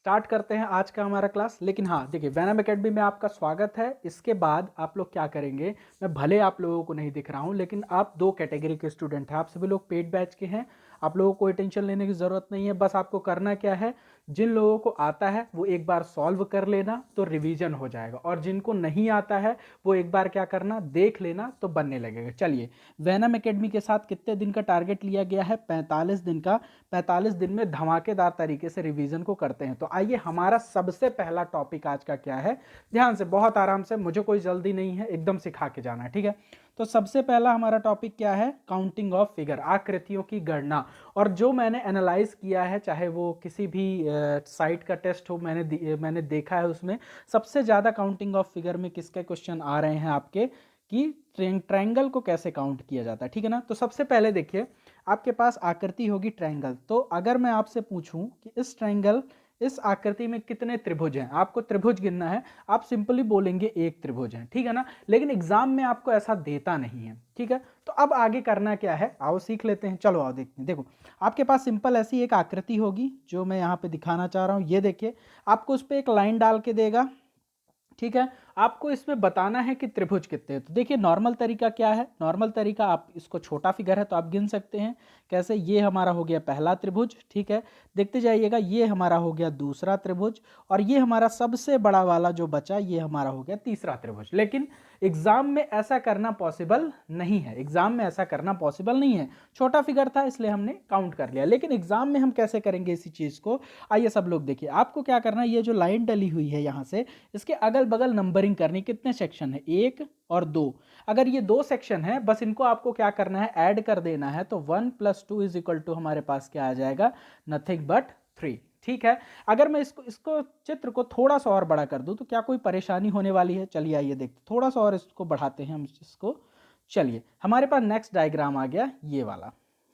Start करते हैं आज का हमारा क्लास। लेकिन हाँ देखिए, वैनम एकेडमी में आपका स्वागत है। इसके बाद आप लोग क्या करेंगे, मैं भले आप लोगों को नहीं दिख रहा हूँ लेकिन आप दो कैटेगरी के स्टूडेंट हैं। आप सभी लोग पेड बैच के हैं, आप लोगों को कोई टेंशन लेने की ज़रूरत नहीं है। बस आपको करना क्या है, जिन लोगों को आता है वो एक बार सॉल्व कर लेना तो रिवीजन हो जाएगा, और जिनको नहीं आता है वो एक बार क्या करना, देख लेना तो बनने लगेगा। चलिए, वैनम एकेडमी के साथ कितने दिन का टारगेट लिया गया है, 45 दिन का। 45 दिन में धमाकेदार तरीके से रिवीजन को करते हैं। तो आइए, हमारा सबसे पहला टॉपिक आज का क्या है, ध्यान से, बहुत आराम से, मुझे कोई जल्दी नहीं है, एकदम सिखा के जाना है, ठीक है। तो सबसे पहला हमारा टॉपिक क्या है, काउंटिंग ऑफ फिगर, आकृतियों की गणना। और जो मैंने एनालाइज किया है, चाहे वो किसी भी साइट का टेस्ट हो, मैंने देखा है, उसमें सबसे ज़्यादा काउंटिंग ऑफ फिगर में किसके क्वेश्चन आ रहे हैं आपके, कि ट्रायंगल को कैसे काउंट किया जाता है, ठीक है ना। तो सबसे पहले देखिए, आपके पास आकृति होगी ट्रायंगल। तो अगर मैं आपसे पूछूं कि इस ट्रायंगल, इस आकृति में कितने त्रिभुज हैं, आपको त्रिभुज गिनना है, आप सिंपली बोलेंगे एक त्रिभुज है, ठीक है ना। लेकिन एग्जाम में आपको ऐसा देता नहीं है, ठीक है। तो अब आगे करना क्या है, आओ सीख लेते हैं। चलो आओ देखते हैं। देखो, आपके पास सिंपल ऐसी एक आकृति होगी जो मैं यहाँ पे दिखाना चाह रहा हूँ। ये देखिए, आपको उस पर एक लाइन डाल के देगा, ठीक है। आपको इसमें बताना है कि त्रिभुज कितने हैं। तो देखिए, नॉर्मल तरीका क्या है, नॉर्मल तरीका, आप इसको छोटा फिगर है तो आप गिन सकते हैं। कैसे, ये हमारा हो गया पहला त्रिभुज, ठीक है। देखते जाइएगा, ये हमारा हो गया दूसरा त्रिभुज, और ये हमारा सबसे बड़ा वाला जो बचा, ये हमारा हो गया तीसरा त्रिभुज। लेकिन एग्जाम में ऐसा करना पॉसिबल नहीं है, एग्जाम में ऐसा करना पॉसिबल नहीं है। छोटा फिगर था इसलिए हमने काउंट कर लिया, लेकिन एग्जाम में हम कैसे करेंगे इसी चीज को, आइए सब लोग देखिए। आपको क्या करना है, ये जो लाइन डली हुई है यहाँ से, इसके अगल बगल नंबरिंग करनी। कितने सेक्शन है, 1 और 2। अगर ये 2 सेक्शन है, बस इनको आपको क्या करना है, ऐड कर देना है। तो 1 + 2 इज इक्वल टू हमारे पास क्या आ जाएगा, नथिंग बट 3, ठीक है। अगर मैं इसको चित्र को थोड़ा सा और बड़ा कर दूं तो क्या कोई परेशानी होने वाली है, चलिए आइए देखते, थोड़ा सा और इसको बढ़ाते हैं हम इसको। चलिए, हमारे पास नेक्स्ट डायग्राम आ गया ये वाला।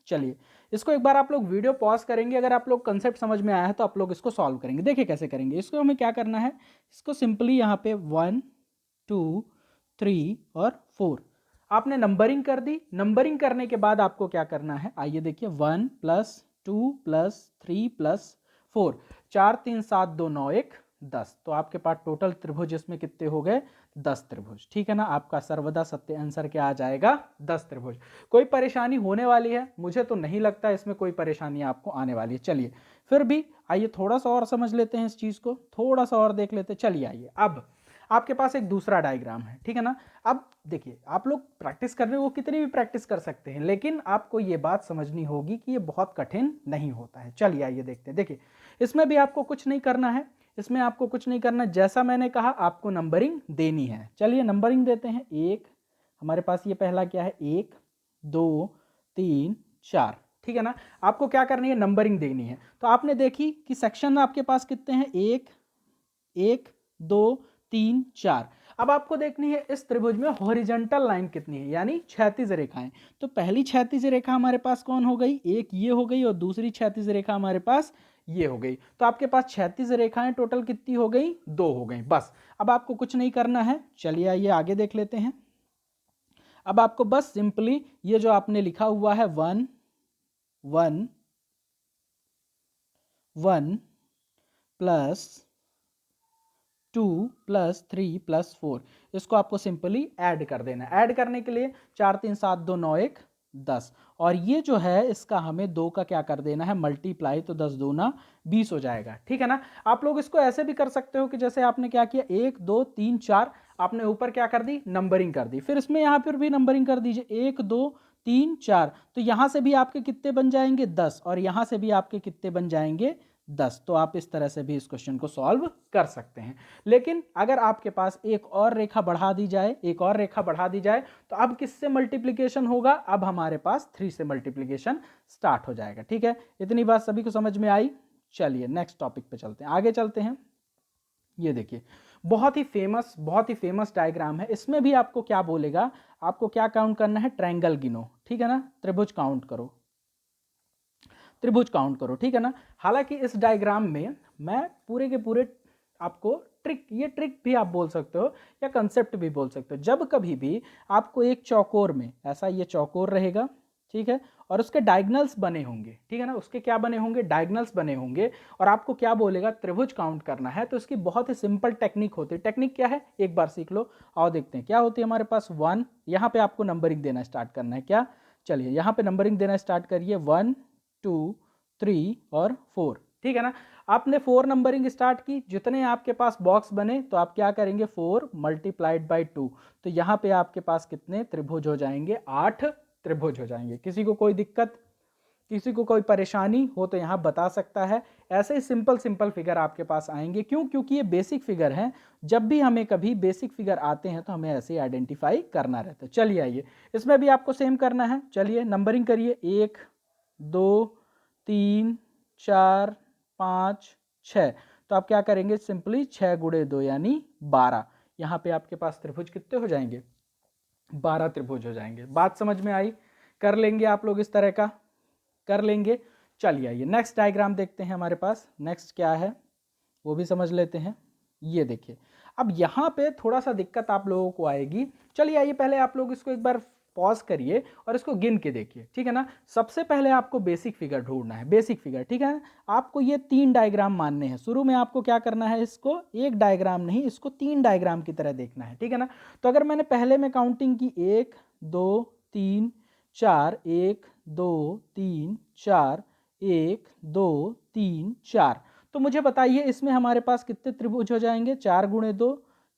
चलिए, इसको एक बार आप लोग वीडियो पॉज करेंगे, अगर आप लोग कंसेप्ट समझ में आया है तो आप लोग इसको सॉल्व करेंगे। देखिए कैसे करेंगे, इसको हमें क्या करना है, इसको सिंपली यहाँ पे 1 2 3 और 4 आपने नंबरिंग कर दी। नंबरिंग करने के बाद आपको क्या करना है, आइए देखिए, 1 + 2 + 3 + 4, 4 3 7 2 9 1 10। तो आपके पास टोटल त्रिभुज इसमें कितने हो गए, 10 त्रिभुज, ठीक है ना। आपका सर्वदा सत्य आंसर क्या आ जाएगा, 10 त्रिभुज। कोई परेशानी होने वाली है, मुझे तो नहीं लगता इसमें कोई परेशानी आपको आने वाली है। चलिए, फिर भी आइए थोड़ा सा और समझ लेते हैं इस चीज को, थोड़ा सा और देख लेते हैं। चलिए आइए, अब आपके पास एक दूसरा डायग्राम है, ठीक है ना। अब देखिए, आप लोग प्रैक्टिस कर रहे हो, कितनी भी प्रैक्टिस कर सकते हैं, लेकिन आपको ये बात समझनी होगी कि ये बहुत कठिन नहीं होता है। चलिए आइए देखते हैं। देखिए, इसमें भी आपको कुछ नहीं करना है, इसमें आपको कुछ नहीं करना, जैसा मैंने कहा आपको नंबरिंग देनी है। चलिए नंबरिंग देते हैं। एक, हमारे पास ये पहला क्या है, 1 2 3 4, ठीक है ना। आपको क्या करनी है, नंबरिंग देनी है। तो आपने देखी कि सेक्शन आपके पास कितने हैं, 1 1 2 3 4। अब आपको देखनी है इस त्रिभुज में हॉरिजॉन्टल लाइन कितनी है, यानी क्षैतिज रेखाएं। तो पहली क्षैतिज रेखा हमारे पास कौन हो गई, एक ये हो गई, और दूसरी क्षैतिज रेखा हमारे पास ये हो गई। तो आपके पास क्षैतिज रेखाएं टोटल कितनी हो गई, 2 हो गई, बस। अब आपको कुछ नहीं करना है। चलिए आइए आगे देख लेते हैं। अब आपको बस सिंपली ये जो आपने लिखा हुआ है 1 1 1 + 2 + 3 + 4, इसको आपको सिंपली ऐड कर देना है। ऐड करने के लिए 4 3 7 2 9 1 10, और ये जो है इसका हमें 2 का क्या कर देना है, मल्टीप्लाई। तो 10 दूना 20 हो जाएगा, ठीक है ना। आप लोग इसको ऐसे भी कर सकते हो कि जैसे आपने क्या किया, 1 2 3 4, आपने ऊपर क्या कर दी, नंबरिंग कर दी। फिर इसमें यहाँ पर भी नंबरिंग कर दीजिए, 1 2 3 4। तो यहाँ से भी आपके कितने बन जाएंगे, 10, और यहाँ से भी आपके कितने बन जाएंगे, 10। तो आप इस तरह से भी इस क्वेश्चन को सॉल्व कर सकते हैं। लेकिन अगर आपके पास एक और रेखा बढ़ा दी जाए, एक और रेखा बढ़ा दी जाए, तो अब किससे मल्टीप्लिकेशन होगा, अब हमारे पास 3 से मल्टीप्लिकेशन स्टार्ट हो जाएगा, ठीक है। इतनी बात सभी को समझ में आई। चलिए नेक्स्ट टॉपिक पे चलते हैं, आगे चलते हैं। ये देखिए, बहुत ही फेमस डायग्राम है। इसमें भी आपको क्या बोलेगा, आपको क्या काउंट करना है, ट्रायंगल गिनो, ठीक है ना, त्रिभुज काउंट करो, त्रिभुज काउंट करो, ठीक है ना। हालांकि इस डायग्राम में मैं पूरे के पूरे आपको ट्रिक, ये ट्रिक भी आप बोल सकते हो या कंसेप्ट भी बोल सकते हो। जब कभी भी आपको एक चौकोर में, ऐसा ये चौकोर रहेगा, ठीक है, और उसके डायगनल्स बने होंगे, ठीक है ना, उसके क्या बने होंगे, डायगनल्स बने होंगे, और आपको क्या बोलेगा, त्रिभुज काउंट करना है। तो इसकी बहुत ही सिंपल टेक्निक होती है। टेक्निक क्या है, एक बार सीख लो। आओ देखते हैं क्या होती है हमारे पास। 1, यहाँ पे आपको नंबरिंग देना स्टार्ट करना है क्या, चलिए यहाँ पे नंबरिंग देना स्टार्ट करिए, 1 2 3 और 4, ठीक है ना। आपने 4 नंबरिंग स्टार्ट की, जितने आपके पास बॉक्स बने तो आप क्या करेंगे, 4 मल्टीप्लाइड बाई 2, तो यहाँ पे आपके पास कितने त्रिभुज हो जाएंगे, 8 त्रिभुज हो जाएंगे। किसी को कोई दिक्कत, किसी को कोई परेशानी हो तो यहाँ बता सकता है। ऐसे ही सिंपल सिंपल फिगर आपके पास आएंगे, क्यों, क्योंकि ये बेसिक फिगर हैं। जब भी हमें कभी बेसिक फिगर आते हैं तो हमें ऐसे आइडेंटिफाई करना रहता है। चलिए आइए, इसमें भी आपको सेम करना है। चलिए नंबरिंग करिए, 1 2 3 4 5 6। तो आप क्या करेंगे, सिंपली 6 गुणे 2 यानी 12। यहाँ पे आपके पास त्रिभुज कितने हो जाएंगे, 12 त्रिभुज हो जाएंगे। बात समझ में आई, कर लेंगे आप लोग इस तरह का, कर लेंगे। चलिए आइए नेक्स्ट डायग्राम देखते हैं। हमारे पास नेक्स्ट क्या है वो भी समझ लेते हैं। ये देखिए, अब यहाँ पे थोड़ा सा दिक्कत आप लोगों को आएगी। चलिए आइए, पहले आप लोग इसको एक बार पॉज करिए और इसको गिन के देखिए, ठीक है ना। सबसे पहले आपको बेसिक फिगर ढूंढना है, बेसिक फिगर, ठीक है। आपको ये 3 डायग्राम मानने हैं। शुरू में आपको क्या करना है, इसको एक डायग्राम नहीं, इसको 3 डायग्राम की तरह देखना है, ठीक है ना। तो अगर मैंने पहले में काउंटिंग की 1 2 3 4, 1 2 3 4, 1 2 3 4, तो मुझे बताइए इसमें हमारे पास कितने त्रिभुज हो जाएंगे, 4 गुणे 2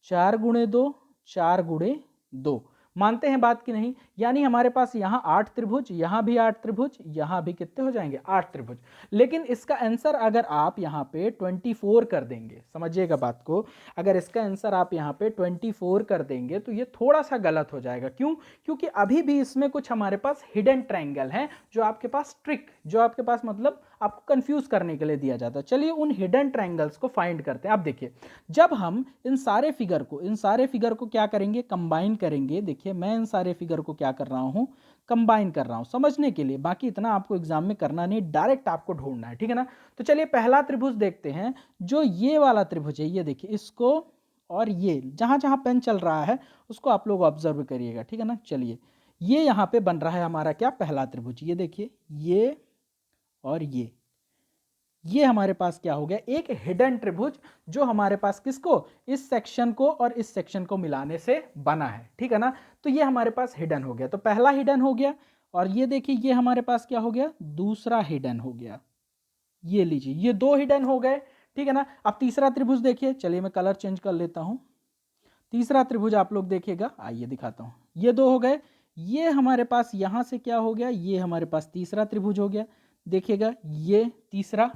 4 गुणे 2 4 गुणे 2। मानते हैं बात की नहीं, यानी हमारे पास यहाँ 8 त्रिभुज, यहाँ भी 8 त्रिभुज, यहाँ भी कितने हो जाएंगे, 8 त्रिभुज। लेकिन इसका आंसर अगर आप यहाँ पे 24 कर देंगे, समझिएगा बात को, अगर इसका आंसर आप यहाँ पे 24 कर देंगे तो ये थोड़ा सा गलत हो जाएगा। क्यों, क्योंकि अभी भी इसमें कुछ हमारे पास हिडन ट्रायंगल हैं, जो आपके पास ट्रिक, जो आपके पास मतलब आपको कंफ्यूज करने के लिए दिया जाता है। चलिए उन हिडन ट्रायंगल्स को फाइंड करते हैं। आप देखिए, जब हम इन सारे फिगर को क्या करेंगे, कंबाइन करेंगे। देखिए मैं इन सारे फिगर को क्या कर रहा हूं, कंबाइन कर रहा हूं समझने के लिए, बाकी इतना आपको एग्जाम में करना नहीं, डायरेक्ट आपको ढूंढना है, ठीक है ना। तो चलिए पहला त्रिभुज देखते हैं, जो ये वाला त्रिभुज है, ये देखिए इसको, और ये जहां जहां पेन चल रहा है उसको आप लोग ऑब्जर्व करिएगा, ठीक है ना। चलिए ये यहाँ पे बन रहा है हमारा क्या, पहला त्रिभुज। ये देखिए, ये और ये हमारे पास क्या हो गया, एक हिडन त्रिभुज, जो हमारे पास किसको, इस सेक्शन को और इस सेक्शन को मिलाने से बना है, ठीक है ना। तो ये हमारे पास हिडन हो गया, तो पहला हिडन हो गया। और ये देखिए ये हमारे पास क्या हो गया, दूसरा हिडन हो गया। ये लीजिए, ये 2 हिडन हो गए, ठीक है ना। अब तीसरा त्रिभुज देखिए, चलिए मैं कलर चेंज कर लेता हूं। तीसरा त्रिभुज आप लोग देखिएगा, आइए दिखाता हूं। ये 2 हो गए, ये हमारे पास यहां से क्या हो गया, ये हमारे पास तीसरा त्रिभुज हो गया, देखिएगा ये तीसरा,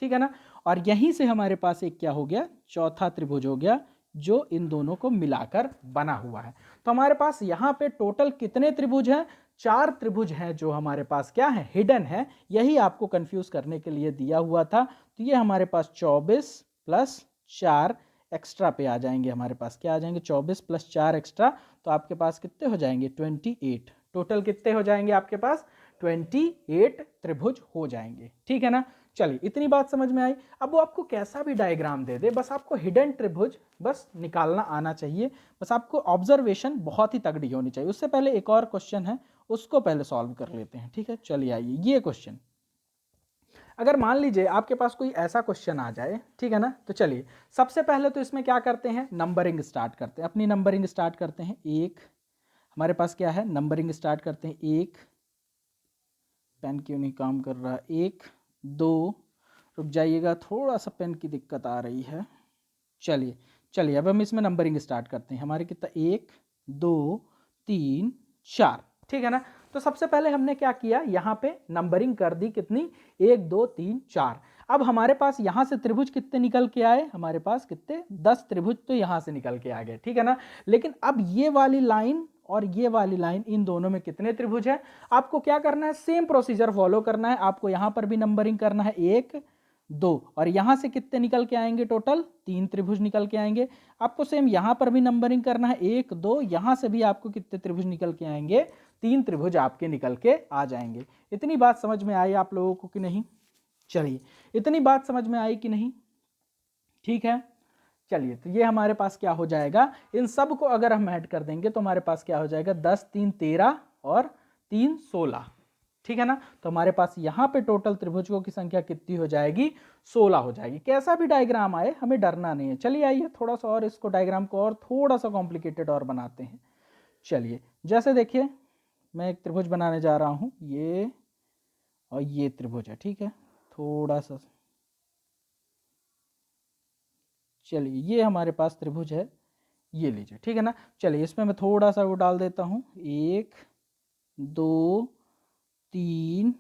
ठीक है ना। और यहीं से हमारे पास एक क्या हो गया, चौथा त्रिभुज हो गया, जो इन दोनों को मिलाकर बना हुआ है। तो हमारे पास यहाँ पे टोटल कितने त्रिभुज हैं, 4 त्रिभुज हैं, जो हमारे पास क्या है, हिडन है। यही आपको कंफ्यूज करने के लिए दिया हुआ था। तो ये हमारे पास 24 प्लस 4 एक्स्ट्रा पे आ जाएंगे, हमारे पास क्या आ जाएंगे, 24 प्लस 4 एक्स्ट्रा, तो आपके पास कितने हो जाएंगे, 28। टोटल कितने हो जाएंगे आपके पास, 28 त्रिभुज हो जाएंगे, ठीक है ना। चलिए इतनी बात समझ में आई। अब वो आपको कैसा भी डायग्राम दे दे, बस आपको हिडन त्रिभुज बस निकालना आना चाहिए, बस आपको ऑब्जर्वेशन बहुत ही तगड़ी होनी चाहिए। उससे पहले एक और क्वेश्चन है, उसको पहले सॉल्व कर लेते हैं, ठीक है। चलिए आइए, ये क्वेश्चन, अगर मान लीजिए आपके पास कोई ऐसा क्वेश्चन आ जाए, ठीक है ना, तो चलिए सबसे पहले तो इसमें क्या करते हैं, नंबरिंग स्टार्ट करते हैं, अपनी नंबरिंग स्टार्ट करते हैं। एक हमारे पास क्या है, नंबरिंग स्टार्ट करते हैं, 1, पेन क्यों नहीं काम कर रहा, 1 2, रुक जाइएगा थोड़ा सा पेन की दिक्कत आ रही है। चलिए चलिए अब हम इसमें नंबरिंग स्टार्ट करते हैं। हमारे कितना, 1 2 3 4, ठीक है ना। तो सबसे पहले हमने क्या किया, यहाँ पे नंबरिंग कर दी, कितनी, 1 2 3 4। अब हमारे पास यहाँ से त्रिभुज कितने निकल के आए, हमारे पास कितने, 10 त्रिभुज तो यहाँ से निकल के आ गए, ठीक है ना। लेकिन अब ये वाली लाइन और ये वाली लाइन, इन दोनों में कितने त्रिभुज है, आपको क्या करना है, सेम प्रोसीजर फॉलो करना है। आपको यहाँ पर भी नंबरिंग करना है, 1 2, और यहां से कितने निकल के आएंगे, टोटल 3 त्रिभुज निकल के आएंगे। आपको सेम यहां पर भी नंबरिंग करना है, 1 2, यहां से भी आपको कितने त्रिभुज निकल के आएंगे, 3 त्रिभुज आपके निकल के आ जाएंगे। इतनी बात समझ में आई आप लोगों को कि नहीं, चलिए इतनी बात समझ में आई कि नहीं, ठीक है। चलिए तो ये हमारे पास क्या हो जाएगा, इन सब को अगर हम ऐड कर देंगे तो हमारे पास क्या हो जाएगा, 10 3 13 और 3 16, ठीक है ना। तो हमारे पास यहाँ पे टोटल त्रिभुजों की संख्या कितनी हो जाएगी, 16 हो जाएगी। कैसा भी डायग्राम आए हमें डरना नहीं है। चलिए आइए थोड़ा सा और इसको डायग्राम को और थोड़ा सा कॉम्प्लिकेटेड और बनाते हैं। चलिए जैसे देखिए मैं एक त्रिभुज बनाने जा रहा हूँ, ये और ये त्रिभुज है, ठीक है। थोड़ा सा चलिए ये हमारे पास त्रिभुज है, ये लीजिए, ठीक है ना। चलिए इसमें मैं थोड़ा सा वो डाल देता हूँ, 1 2 3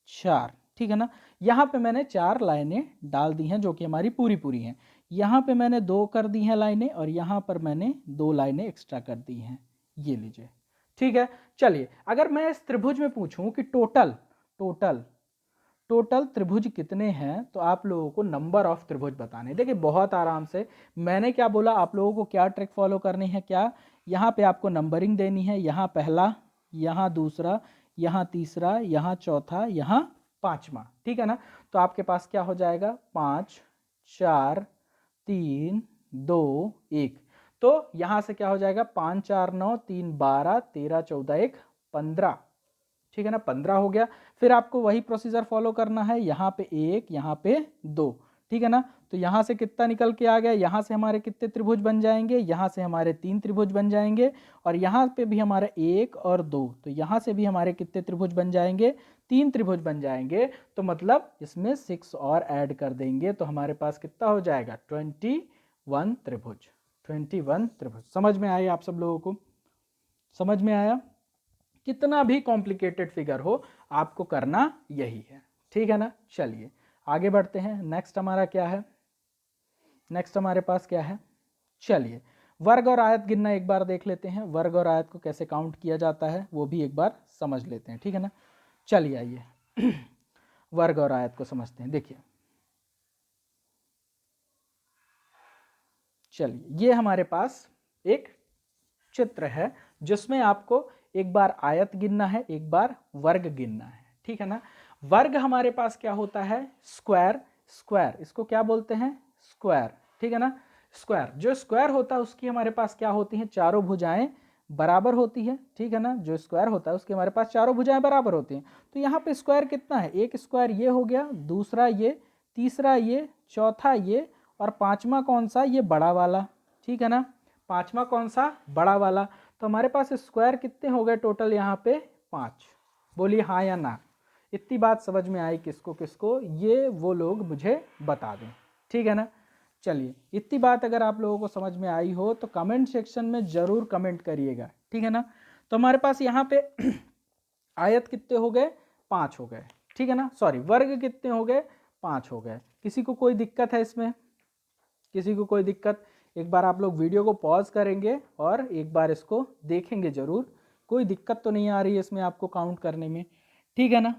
4, ठीक है ना। यहाँ पे मैंने 4 लाइनें डाल दी हैं जो कि हमारी पूरी पूरी हैं। यहाँ पे मैंने 2 कर दी हैं लाइनें और यहाँ पर मैंने 2 लाइनें एक्स्ट्रा कर दी हैं, ये लीजिए, ठीक है। चलिए अगर मैं इस त्रिभुज में पूछूं कि टोटल टोटल टोटल त्रिभुज कितने हैं, तो आप लोगों को नंबर ऑफ त्रिभुज बताने। देखिए बहुत आराम से, मैंने क्या बोला, आप लोगों को क्या ट्रिक फॉलो करनी है, क्या यहाँ पे आपको नंबरिंग देनी है, यहाँ पहला, यहाँ दूसरा, यहाँ तीसरा, यहाँ चौथा, यहाँ पांचवा, ठीक है ना। तो आपके पास क्या हो जाएगा, 5 4 3 2 1। तो यहाँ से क्या हो जाएगा, 5 4 9 3 12 13 14 1 15, ठीक है ना, 15 हो गया। फिर आपको वही प्रोसीजर फॉलो करना है, यहाँ पे 1 यहाँ पे 2, ठीक है ना। तो यहाँ से कितना निकल के आ गया, यहाँ से हमारे कितने त्रिभुज बन जाएंगे, यहाँ से हमारे 3 त्रिभुज बन जाएंगे और यहाँ पे भी हमारा 1 और 2, तो यहाँ से भी हमारे कितने त्रिभुज बन जाएंगे, 3 त्रिभुज बन जाएंगे। तो मतलब इसमें 6 और ऐड कर देंगे तो हमारे पास कितना हो जाएगा, 21 त्रिभुज। 21 त्रिभुज समझ में आया आप सब लोगों को, समझ में आया। कितना भी कॉम्प्लिकेटेड फिगर हो आपको करना यही है, ठीक है ना। चलिए आगे बढ़ते हैं। नेक्स्ट हमारा क्या है, नेक्स्ट हमारे पास क्या है, चलिए वर्ग और आयत गिनना एक बार देख लेते हैं। वर्ग और आयत को कैसे काउंट किया जाता है वो भी एक बार समझ लेते हैं, ठीक है ना। चलिए आइए वर्ग और आयत को समझते हैं। देखिए चलिए ये हमारे पास एक चित्र है जिसमें आपको एक बार आयत गिनना है, एक बार वर्ग गिनना है, ठीक है ना। वर्ग हमारे पास क्या होता है, स्क्वायर। स्क्वायर इसको क्या बोलते हैं, स्क्वायर, ठीक है ना। स्क्वायर, जो स्क्वायर होता है उसकी हमारे पास क्या होती हैं, चारों भुजाएं बराबर होती है, ठीक है ना। जो स्क्वायर होता है उसके हमारे पास चारों भुजाएं बराबर होती हैं। तो यहाँ पे स्क्वायर कितना है, एक स्क्वायर ये हो गया, दूसरा ये, तीसरा ये, चौथा ये और पांचवा कौन सा, ये बड़ा वाला, ठीक है ना। पांचवा कौन सा, बड़ा वाला। तो हमारे पास स्क्वायर कितने हो गए टोटल यहाँ पे, 5। बोलिए हाँ या ना, इतनी बात समझ में आई किसको किसको, ये वो लोग मुझे बता दें, ठीक है ना। चलिए इतनी बात अगर आप लोगों को समझ में आई हो तो कमेंट सेक्शन में जरूर कमेंट करिएगा, ठीक है ना। तो हमारे पास यहाँ पे आयत कितने हो गए, 5 हो गए, ठीक है ना। सॉरी वर्ग कितने हो गए, 5 हो गए। किसी को कोई दिक्कत है इसमें, किसी को कोई दिक्कत, एक बार आप लोग वीडियो को पॉज करेंगे और एक बार इसको देखेंगे जरूर, कोई दिक्कत तो नहीं आ रही है इसमें आपको काउंट करने में, ठीक है ना।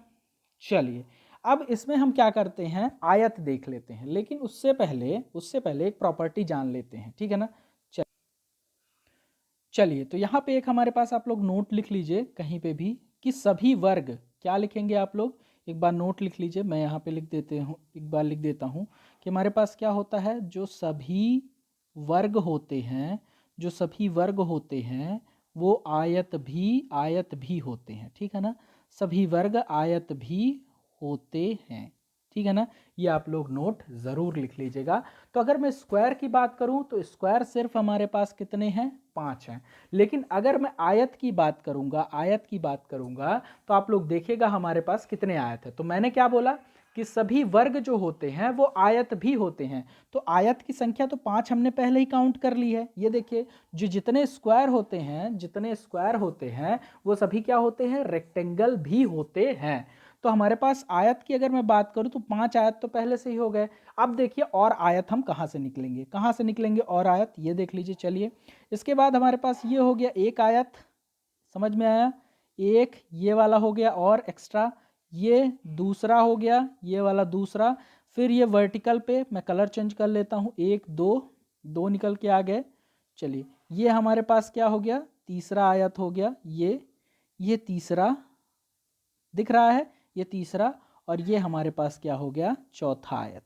चलिए अब इसमें हम क्या करते हैं, आयत देख लेते हैं, लेकिन उससे पहले एक प्रॉपर्टी जान लेते हैं, ठीक है ना। चलिए तो यहाँ पे एक हमारे पास आप लोग नोट लिख लीजिए कहीं पे भी कि सभी वर्ग, क्या लिखेंगे आप लोग, एक बार नोट लिख लीजिए, मैं यहाँ पे लिख देते हूँ, एक बार लिख देता हूँ कि हमारे पास क्या होता है, जो सभी वर्ग होते हैं, जो सभी वर्ग होते हैं वो आयत भी होते हैं, ठीक है ना। सभी वर्ग आयत भी होते हैं, ठीक है ना। ये आप लोग नोट ज़रूर लिख लीजिएगा। तो अगर मैं स्क्वायर की बात करूं तो स्क्वायर सिर्फ हमारे पास कितने हैं, 5 हैं। लेकिन अगर मैं आयत की बात करूंगा तो आप लोग देखिएगा हमारे पास कितने आयत है। तो मैंने क्या बोला कि सभी वर्ग जो होते हैं वो आयत भी होते हैं। तो आयत की संख्या तो 5 हमने पहले ही काउंट कर ली है। ये देखिए जो जितने स्क्वायर होते हैं वो सभी क्या होते हैं, रेक्टेंगल भी होते हैं। तो हमारे पास आयत की अगर मैं बात करूं तो 5 आयत तो पहले से ही हो गए। अब देखिए और आयत हम कहाँ से निकलेंगे और आयत, ये देख लीजिए। चलिए इसके बाद हमारे पास ये हो गया एक आयत, समझ में आया, एक ये वाला हो गया और एक्स्ट्रा, ये दूसरा हो गया, ये वाला दूसरा। फिर ये वर्टिकल पे मैं कलर चेंज कर लेता हूँ, 1 2 2 निकल के आ गए। चलिए ये हमारे पास क्या हो गया, तीसरा आयत हो गया, ये तीसरा दिख रहा है, ये तीसरा, और ये हमारे पास क्या हो गया, चौथा आयत,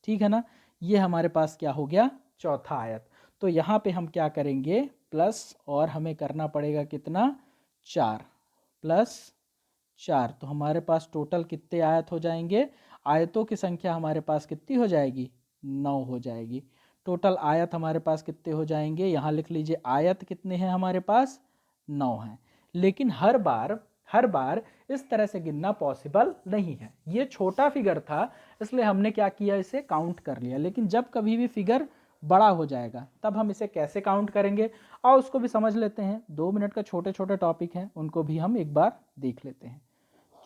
ठीक है ना। ये हमारे पास क्या हो गया, चौथा आयत। तो यहाँ पे हम क्या करेंगे, प्लस और हमें करना पड़ेगा कितना, 4 प्लस 4। तो हमारे पास टोटल कितने आयत हो जाएंगे? आयतों की संख्या हमारे पास कितनी हो जाएगी? 9 हो जाएगी। टोटल आयत हमारे पास कितने हो जाएंगे? यहाँ लिख लीजिए, आयत कितने हैं हमारे पास? 9 हैं। लेकिन हर बार इस तरह से गिनना पॉसिबल नहीं है। ये छोटा फिगर था इसलिए हमने क्या किया, इसे काउंट कर लिया। लेकिन जब कभी भी फिगर बड़ा हो जाएगा तब हम इसे कैसे काउंट करेंगे, और उसको भी समझ लेते हैं। 2 मिनट का छोटे छोटे टॉपिक हैं, उनको भी हम एक बार देख लेते हैं।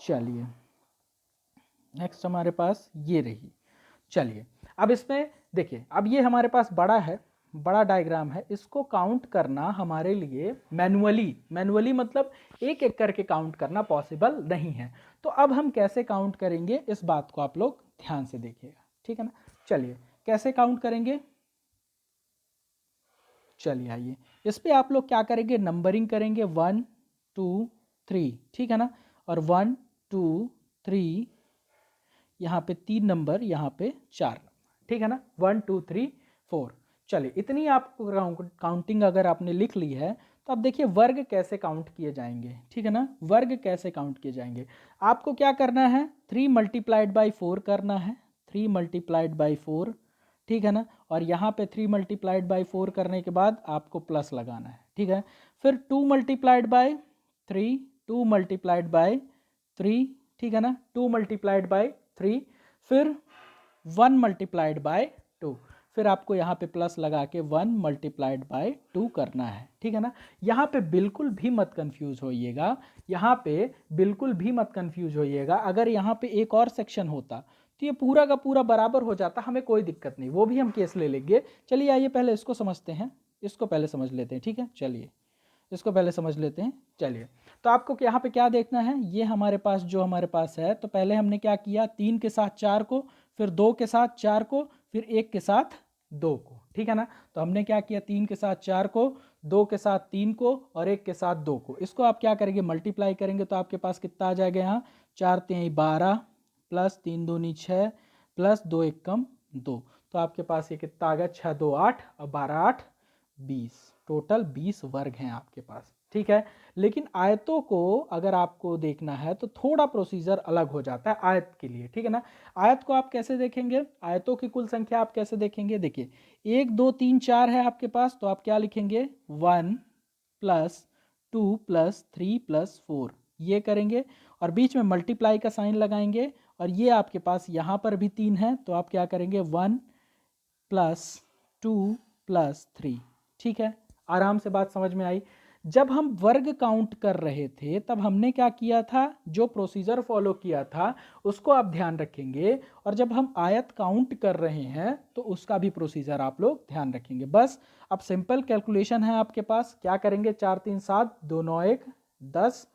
चलिए नेक्स्ट हमारे पास ये रही। चलिए अब इसमें देखिए, अब ये हमारे पास बड़ा है, बड़ा डायग्राम है। इसको काउंट करना हमारे लिए मैनुअली मतलब एक एक करके काउंट करना पॉसिबल नहीं है। तो अब हम कैसे काउंट करेंगे, इस बात को आप लोग ध्यान से देखिएगा, ठीक है ना। चलिए कैसे काउंट करेंगे, चलिए आइए इस पे आप लोग क्या करेंगे, नंबरिंग करेंगे 1 2 3, ठीक है ना। और 1 2 3, यहाँ पे 3 नंबर, यहाँ पे 4 नंबर, ठीक है ना। 1 2 3 4। चलिए इतनी आपको काउंटिंग अगर आपने लिख ली है तो अब देखिए वर्ग कैसे काउंट किए जाएंगे, ठीक है ना। वर्ग कैसे काउंट किए जाएंगे, आपको क्या करना है, 3 मल्टीप्लाइड बाई 4 करना है। 3 मल्टीप्लाइड बाई 4, ठीक है ना। और यहाँ पे 3 मल्टीप्लाइड बाई 4 करने के बाद आपको प्लस लगाना है, ठीक है। फिर 2 मल्टीप्लाइड बाई 3, 2 मल्टीप्लाइड बाई 3, ठीक है ना। 2 मल्टीप्लाइड बाई 3, फिर 1 मल्टीप्लाइड बाय 2, फिर आपको यहाँ पे प्लस लगा के 1 मल्टीप्लाइड बाय 2 करना है, ठीक है ना। यहाँ पे बिल्कुल भी मत कंफ्यूज होइएगा, यहाँ पे बिल्कुल भी मत कंफ्यूज होइएगा। अगर यहाँ पे एक और सेक्शन होता तो ये पूरा का पूरा बराबर हो जाता, हमें कोई दिक्कत नहीं, वो भी हम केस ले लेंगे। चलिए आइए पहले इसको समझते हैं, इसको पहले समझ लेते हैं, ठीक है। चलिए इसको पहले समझ लेते हैं। चलिए तो आपको यहाँ पे क्या देखना है, ये हमारे पास जो हमारे पास है, तो पहले हमने क्या किया, 3 के साथ 4 को, फिर 2 के साथ 4 को, फिर 1 के साथ 2 को, ठीक है ना। तो हमने क्या किया, 3 के साथ 4 को, 2 के साथ 3 को और 1 के साथ 2 को। इसको आप क्या करेंगे, मल्टीप्लाई करेंगे तो आपके पास कितना आ जाएगा, यहाँ 4 3 12 प्लस 3 दूनी 6 प्लस 2 1 कम 2। तो आपके पास ये कितना आ गया, 6 2 8 और 12 8 20। टोटल 20 वर्ग हैं आपके पास, ठीक है। लेकिन आयतों को अगर आपको देखना है तो थोड़ा प्रोसीजर अलग हो जाता है आयत के लिए, ठीक है ना। आयत को आप कैसे देखेंगे, आयतों की कुल संख्या आप कैसे देखेंगे, देखिए 1 2 3 4 है आपके पास, तो आप क्या लिखेंगे, 1 प्लस 2 प्लस 3 प्लस 4, ये करेंगे और बीच में मल्टीप्लाई का साइन लगाएंगे। और ये आपके पास यहाँ पर भी 3 है, तो आप क्या करेंगे, 1 प्लस 2 प्लस 3, ठीक है। आराम से बात समझ में आई। जब हम वर्ग काउंट कर रहे थे तब हमने क्या किया था, जो प्रोसीजर फॉलो किया था उसको आप ध्यान रखेंगे, और जब हम आयत काउंट कर रहे हैं तो उसका भी प्रोसीजर आप लोग ध्यान रखेंगे। बस अब सिंपल कैलकुलेशन है आपके पास, क्या करेंगे, 4 3 7 2 9 1 10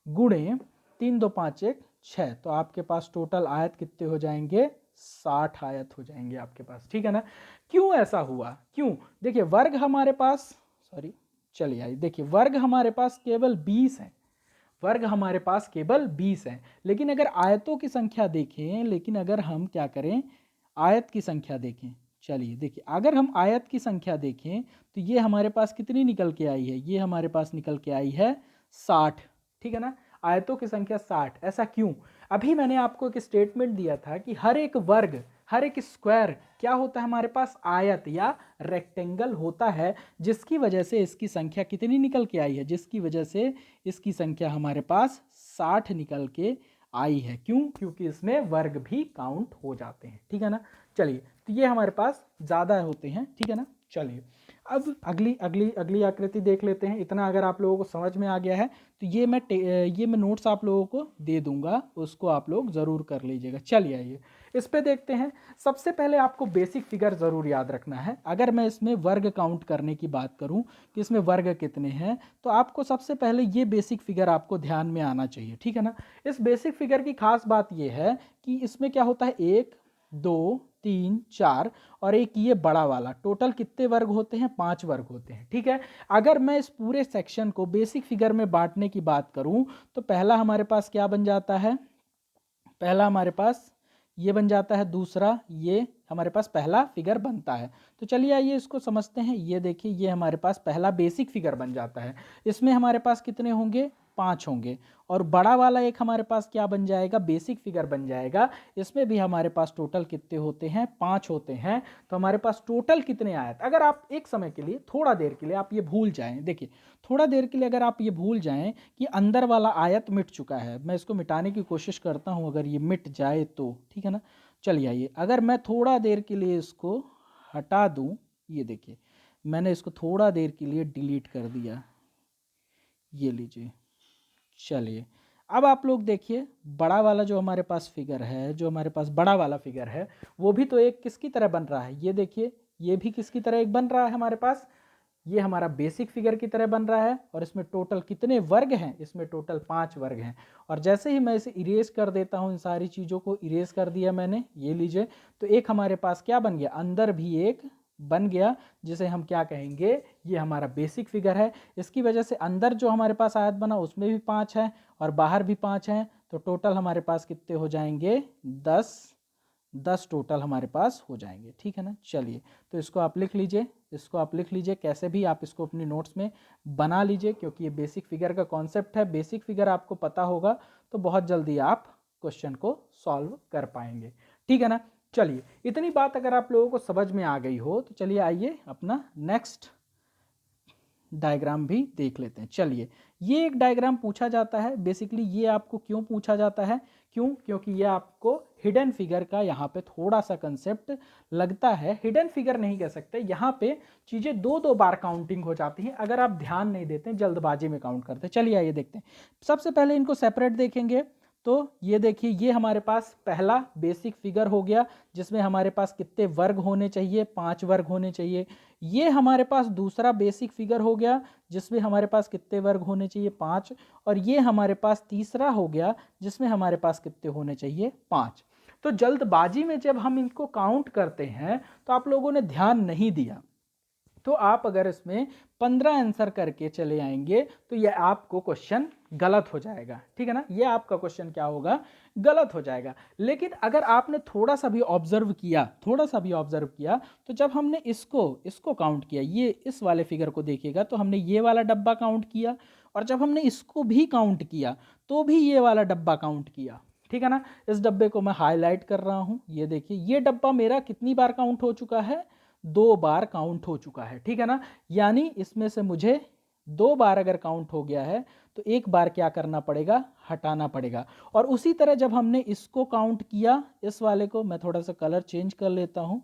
गुणे 3 2 5 1 6, तो आपके पास टोटल आयत कितने हो जाएंगे, 60 आयत हो जाएंगे आपके पास, ठीक है ना। क्यों ऐसा हुआ, क्यों, देखिए वर्ग हमारे पास, सॉरी चलिए आइए, देखिए वर्ग हमारे पास केवल 20 है, वर्ग हमारे पास केवल 20 है। लेकिन अगर आयतों की संख्या देखें, लेकिन अगर हम क्या करें, आयत की संख्या देखें, चलिए देखिए अगर हम आयत की संख्या देखें तो ये हमारे पास कितनी निकल के आई है, ये हमारे पास निकल के आई है 60, ठीक है ना। आयतों की संख्या 60, ऐसा क्यों, अभी मैंने आपको एक स्टेटमेंट दिया था कि हर एक वर्ग, हर एक स्क्वायर क्या होता है हमारे पास, आयत या रेक्टेंगल होता है, जिसकी वजह से इसकी संख्या कितनी निकल के आई है, जिसकी वजह से इसकी संख्या हमारे पास 60 निकल के आई है। क्यों, क्योंकि इसमें वर्ग भी काउंट हो जाते हैं, ठीक है ना। चलिए तो ये हमारे पास ज़्यादा होते हैं, ठीक है ना। चलिए अब अगली अगली अगली आकृति देख लेते हैं। इतना अगर आप लोगों को समझ में आ गया है तो ये मैं नोट्स आप लोगों को दे दूंगा, उसको आप लोग ज़रूर कर लीजिएगा। चलिए आइए इस पे देखते हैं। सबसे पहले आपको बेसिक फिगर ज़रूर याद रखना है। अगर मैं इसमें वर्ग काउंट करने की बात करूं कि इसमें वर्ग कितने हैं, तो आपको सबसे पहले ये बेसिक फिगर आपको ध्यान में आना चाहिए, ठीक है ना। इस बेसिक फिगर की खास बात ये है कि इसमें क्या होता है, 1 2 3 4 और एक ये बड़ा वाला, टोटल कितने वर्ग होते हैं, 5 वर्ग होते हैं, ठीक है। अगर मैं इस पूरे सेक्शन को बेसिक फिगर में बांटने की बात करूं तो पहला हमारे पास क्या बन जाता है, पहला हमारे पास ये बन जाता है, दूसरा ये हमारे पास पहला फिगर बनता है। तो चलिए आइए इसको समझते हैं। ये देखिए ये हमारे पास पहला बेसिक फिगर बन जाता है। इसमें हमारे पास कितने होंगे, 5 होंगे, और बड़ा वाला एक हमारे पास क्या बन जाएगा, बेसिक फिगर बन जाएगा। इसमें भी हमारे पास टोटल कितने होते हैं, 5 होते हैं। तो हमारे पास टोटल कितने आयत, अगर आप एक समय के लिए थोड़ा देर के लिए आप ये भूल जाएं, देखिए थोड़ा देर के लिए अगर आप ये भूल जाएं कि अंदर वाला आयत मिट चुका है, मैं इसको मिटाने की कोशिश करता हूं, अगर ये मिट जाए तो ठीक है ना। चलिए आइए, अगर मैं थोड़ा देर के लिए इसको हटा दूं, ये देखिए मैंने इसको थोड़ा देर के लिए डिलीट कर दिया, ये लीजिए। चलिए अब आप लोग देखिए, बड़ा वाला जो हमारे पास फिगर है, जो हमारे पास बड़ा वाला फिगर है, वो भी तो एक किसकी तरह बन रहा है, ये देखिए ये भी किसकी तरह एक बन रहा है हमारे पास, ये हमारा बेसिक फिगर की तरह बन रहा है। और इसमें टोटल कितने वर्ग हैं, इसमें टोटल 5 वर्ग हैं। और जैसे ही मैं इसे इरेज कर देता हूँ, इन सारी चीज़ों को इरेज कर दिया मैंने, ये लीजिए, तो एक हमारे पास क्या बन गया, अंदर भी एक बन गया, जिसे हम क्या कहेंगे, ये हमारा बेसिक फिगर है। इसकी वजह से अंदर जो हमारे पास आयत बना उसमें भी 5 है और बाहर भी 5 हैं, तो टोटल हमारे पास कितने हो जाएंगे, 10 टोटल हमारे पास हो जाएंगे, ठीक है ना। चलिए तो इसको आप लिख लीजिए, इसको आप लिख लीजिए, कैसे भी आप इसको अपनी नोट्स में बना लीजिए, क्योंकि ये बेसिक फिगर का कॉन्सेप्ट है। बेसिक फिगर आपको पता होगा तो बहुत जल्दी आप क्वेश्चन को सॉल्व कर पाएंगे, ठीक है ना। चलिए इतनी बात अगर आप लोगों को समझ में आ गई हो तो चलिए आइए अपना नेक्स्ट डायग्राम भी देख लेते हैं। चलिए ये एक डायग्राम पूछा जाता है, बेसिकली ये आपको क्यों पूछा जाता है, क्योंकि ये आपको हिडन फिगर का यहाँ पे थोड़ा सा कंसेप्ट लगता है। हिडन फिगर नहीं कह सकते, यहाँ पे चीज़ें दो दो बार काउंटिंग हो जाती हैं अगर आप ध्यान नहीं देते, जल्दबाजी में काउंट करते। चलिए आइए देखते हैं, सबसे पहले इनको सेपरेट देखेंगे। तो ये देखिए, ये हमारे पास पहला बेसिक फिगर हो गया, जिसमें हमारे पास कितने वर्ग होने चाहिए, 5 वर्ग होने चाहिए। ये हमारे पास दूसरा बेसिक फिगर हो गया, जिसमें हमारे पास कितने वर्ग होने चाहिए, 5। और ये हमारे पास तीसरा हो गया, जिसमें हमारे पास कितने होने चाहिए, 5। तो जल्दबाजी में जब हम इनको काउंट करते हैं तो आप लोगों ने ध्यान नहीं दिया, तो आप अगर इसमें 15 आंसर करके चले आएंगे तो ये आपको क्वेश्चन गलत हो जाएगा, ठीक है ना। ये आपका क्वेश्चन क्या होगा, गलत हो जाएगा। लेकिन अगर आपने थोड़ा सा भी ऑब्जर्व किया, तो जब हमने इसको काउंट किया, ये इस वाले फिगर को देखिएगा, तो हमने ये वाला डब्बा काउंट किया, और जब हमने इसको भी काउंट किया तो भी ये वाला डब्बा काउंट किया, ठीक है ना। इस डब्बे को मैं हाईलाइट कर रहा हूं, ये देखिए, ये डब्बा मेरा कितनी बार काउंट हो चुका है, 2 बार काउंट हो चुका है, ठीक है ना। यानी इसमें से मुझे 2 बार अगर काउंट हो गया है तो एक बार क्या करना पड़ेगा, हटाना पड़ेगा। और उसी तरह जब हमने इसको काउंट किया, इस वाले को मैं थोड़ा सा कलर चेंज कर लेता हूं,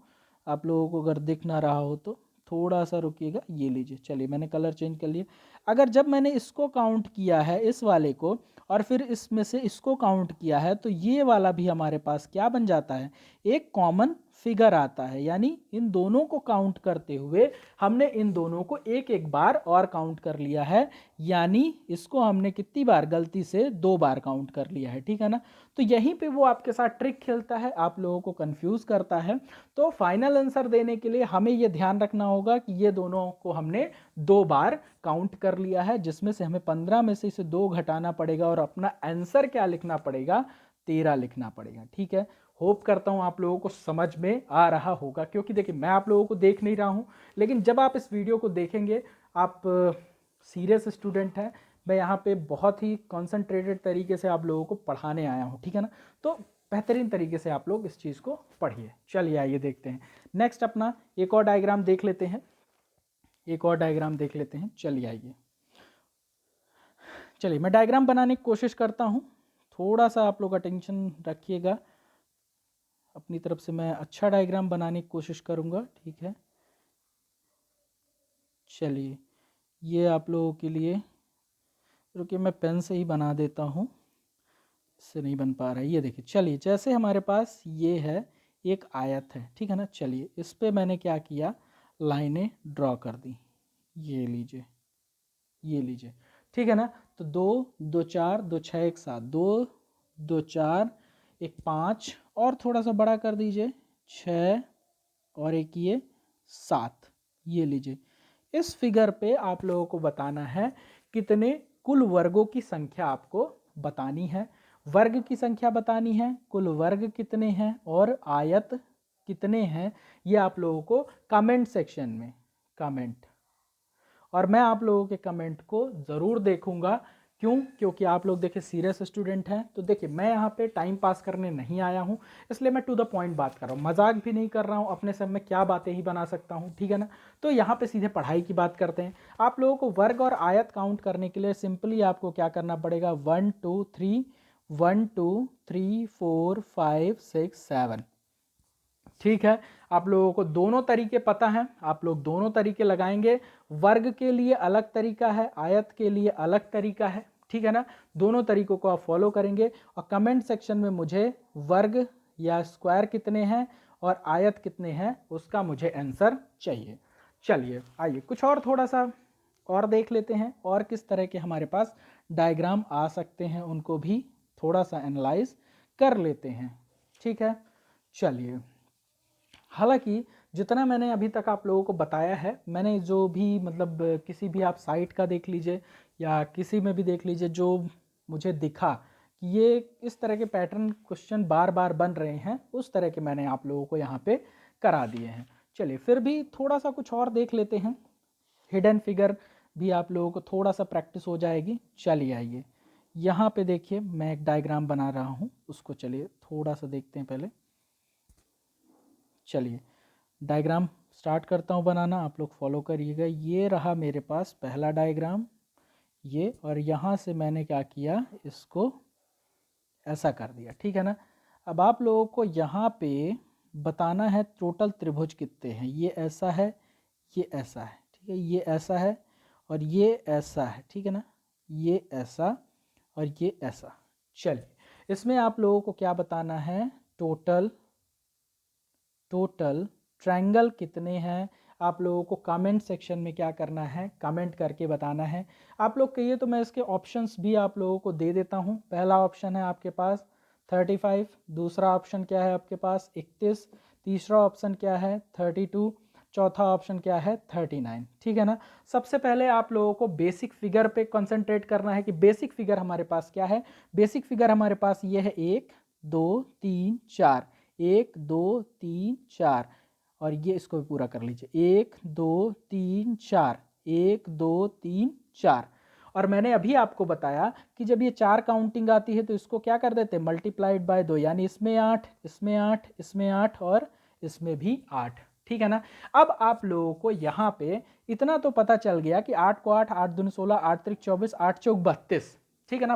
आप लोगों को अगर दिख ना रहा हो तो थोड़ा सा रुकिएगा, ये लीजिए। चलिए मैंने कलर चेंज कर लिया। अगर जब मैंने इसको काउंट किया है, इस वाले को, और फिर इसमें से इसको काउंट किया है, तो ये वाला भी हमारे पास क्या बन जाता है, एक कॉमन फिगर आता है। यानी इन दोनों को काउंट करते हुए हमने इन दोनों को एक एक बार और काउंट कर लिया है, यानी इसको हमने कितनी बार, गलती से 2 बार काउंट कर लिया है, ठीक है ना। तो यहीं पे वो आपके साथ ट्रिक खेलता है, आप लोगों को कंफ्यूज करता है। तो फाइनल आंसर देने के लिए हमें ये ध्यान रखना होगा कि ये दोनों को हमने 2 बार काउंट कर लिया है, जिसमें से हमें 15 में से इसे 2 घटाना पड़ेगा और अपना आंसर क्या लिखना पड़ेगा, 13 लिखना पड़ेगा, ठीक है। होप करता हूं आप लोगों को समझ में आ रहा होगा, क्योंकि देखिए मैं आप लोगों को देख नहीं रहा हूं, लेकिन जब आप इस वीडियो को देखेंगे, आप सीरियस स्टूडेंट हैं, मैं यहाँ पे बहुत ही कॉन्सेंट्रेटेड तरीके से आप लोगों को पढ़ाने आया हूँ, ठीक है ना। तो बेहतरीन तरीके से आप लोग इस चीज़ को पढ़िए। चलिए आइए देखते हैं नेक्स्ट, अपना एक और डायग्राम देख लेते हैं, चलिए आइए। चलिए मैं डायग्राम बनाने की कोशिश करता हूँ, थोड़ा सा आप लोग अटेंशन रखिएगा, अपनी तरफ से मैं अच्छा डायग्राम बनाने की कोशिश करूँगा, ठीक है। चलिए ये आप लोगों के लिए, रुकिए मैं पेन से ही बना देता हूँ, इससे नहीं बन पा रहा है। ये देखिए, चलिए जैसे हमारे पास ये है, एक आयत है, ठीक है ना। चलिए इस पे मैंने क्या किया, लाइनें ड्रॉ कर दी, ये लीजिए, ठीक है ना। तो 2 2 4 2 6 1 7, 2 2 4 1 5, और थोड़ा सा बड़ा कर दीजिए, 6, और एक ये 7, ये लीजिए। इस फिगर पे आप लोगों को बताना है कितने कुल वर्गों की संख्या आपको बतानी है, वर्ग की संख्या बतानी है, कुल वर्ग कितने हैं और आयत कितने हैं, ये आप लोगों को कमेंट सेक्शन में कमेंट, और मैं आप लोगों के कमेंट को ज़रूर देखूंगा, क्यों? क्योंकि आप लोग देखिए सीरियस स्टूडेंट हैं। तो देखिए मैं यहाँ पे टाइम पास करने नहीं आया हूँ, इसलिए मैं टू द पॉइंट बात कर रहा हूँ, मजाक भी नहीं कर रहा हूँ, अपने सब में क्या बातें ही बना सकता हूँ, ठीक है ना। तो यहाँ पे सीधे पढ़ाई की बात करते हैं। आप लोगों को वर्ग और आयत काउंट करने के लिए सिंपली आपको क्या करना पड़ेगा, 1 2 3 1 2 3 4 5 6 7, ठीक है। आप लोगों को दोनों तरीके पता हैं, आप लोग दोनों तरीके लगाएंगे। वर्ग के लिए अलग तरीका है, आयत के लिए अलग तरीका है, ठीक है ना। दोनों तरीकों को आप फॉलो करेंगे और कमेंट सेक्शन में मुझे वर्ग या स्क्वायर कितने हैं और आयत कितने हैं उसका मुझे आंसर चाहिए। चलिए आइए कुछ और थोड़ा सा और देख लेते हैं, और किस तरह के हमारे पास डायग्राम आ सकते हैं उनको भी थोड़ा सा एनालाइज कर लेते हैं, ठीक है। चलिए, हालांकि जितना मैंने अभी तक आप लोगों को बताया है, मैंने जो भी मतलब किसी भी आप साइट का देख लीजिए या किसी में भी देख लीजिए, जो मुझे दिखा कि ये इस तरह के पैटर्न क्वेश्चन बार बार बन रहे हैं, उस तरह के मैंने आप लोगों को यहाँ पे करा दिए हैं। चलिए फिर भी थोड़ा सा कुछ और देख लेते हैं, हिडन फिगर भी आप लोगों को थोड़ा सा प्रैक्टिस हो जाएगी। चलिए आइए यहाँ पे देखिए मैं एक डायग्राम बना रहा हूँ, उसको चलिए थोड़ा सा देखते हैं पहले। चलिए डायग्राम स्टार्ट करता हूँ बनाना, आप लोग फॉलो करिएगा। ये रहा मेरे पास पहला डायग्राम, ये, और यहाँ से मैंने क्या किया, इसको ऐसा कर दिया, ठीक है ना। अब आप लोगों को यहाँ पे बताना है टोटल त्रिभुज कितने हैं। ये ऐसा है, ये ऐसा है, ठीक है, ये ऐसा है और ये ऐसा है, ठीक है ना, ये ऐसा और ये ऐसा। चलिए इसमें आप लोगों को क्या बताना है, टोटल ट्रायंगल कितने हैं। आप लोगों को कमेंट सेक्शन में क्या करना है, कमेंट करके बताना है। आप लोग कहिए तो मैं इसके ऑप्शंस भी आप लोगों को दे देता हूं। पहला ऑप्शन है आपके पास 35, दूसरा ऑप्शन क्या है आपके पास 31, तीसरा ऑप्शन क्या है 32, चौथा ऑप्शन क्या है 39, ठीक है ना। सबसे पहले आप लोगों को बेसिक फिगर पे कंसंट्रेट करना है कि बेसिक फिगर हमारे पास क्या है। बेसिक फिगर हमारे पास ये है 1 2 3 4, 1 2 3 4, और ये इसको भी पूरा कर लीजिए 1 2 3 4, 1 2 3 4। और मैंने अभी आपको बताया कि जब ये 4 काउंटिंग आती है तो इसको क्या कर देते हैं, मल्टीप्लाइड बाय 2, यानी इसमें 8, इसमें 8, इसमें 8 और इसमें भी 8, ठीक है ना। अब आप लोगों को यहाँ पे इतना तो पता चल गया कि 8 को 8, 8 दूनी 16, 8 त्रिक 24, 8 चौक 32, ठीक है ना,